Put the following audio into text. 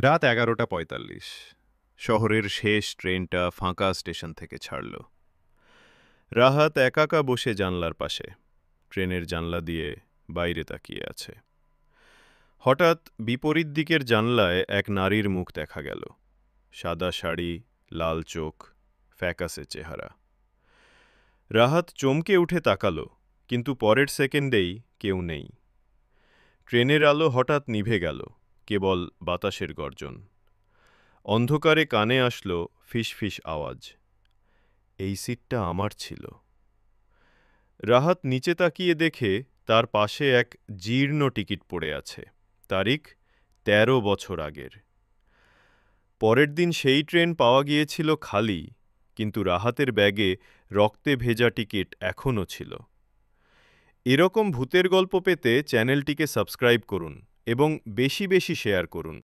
রাত 11:45। শহরের শেষ ট্রেনটা ফাঁকা স্টেশন থেকে ছাড়ল। রাহাত একা বসে জানলার পাশে, ট্রেনের জানলা দিয়ে বাইরে তাকিয়ে আছে। হঠাৎ বিপরীত দিকের জানলায় এক নারীর মুখ দেখা গেল। সাদা শাড়ি, লাল চোখ, ফ্যাকাসে চেহারা। রাহাত চমকে উঠে তাকালো, কিন্তু পরের সেকেন্ডেই কেউ নেই। ট্রেনের আলো হঠাৎ নিভে গেল, কেবল বাতাসের গর্জন। অন্ধকারে কানে আসলো ফিসফিস আওয়াজ। এই সিটটা আমার ছিল। রাহাত নিচে তাকিয়ে দেখে তার পাশে এক জীর্ণ টিকিট পড়ে আছে, তারিখ ১৩ বছর আগের। পরের দিন সেই ট্রেন পাওয়া গিয়েছিল খালি, কিন্তু রাহাতের ব্যাগে রক্তে ভেজা টিকিট এখনও ছিল। এরকম ভূতের গল্প পেতে চ্যানেলটিকে সাবস্ক্রাইব করুন এবং বেশি বেশি শেয়ার করুন।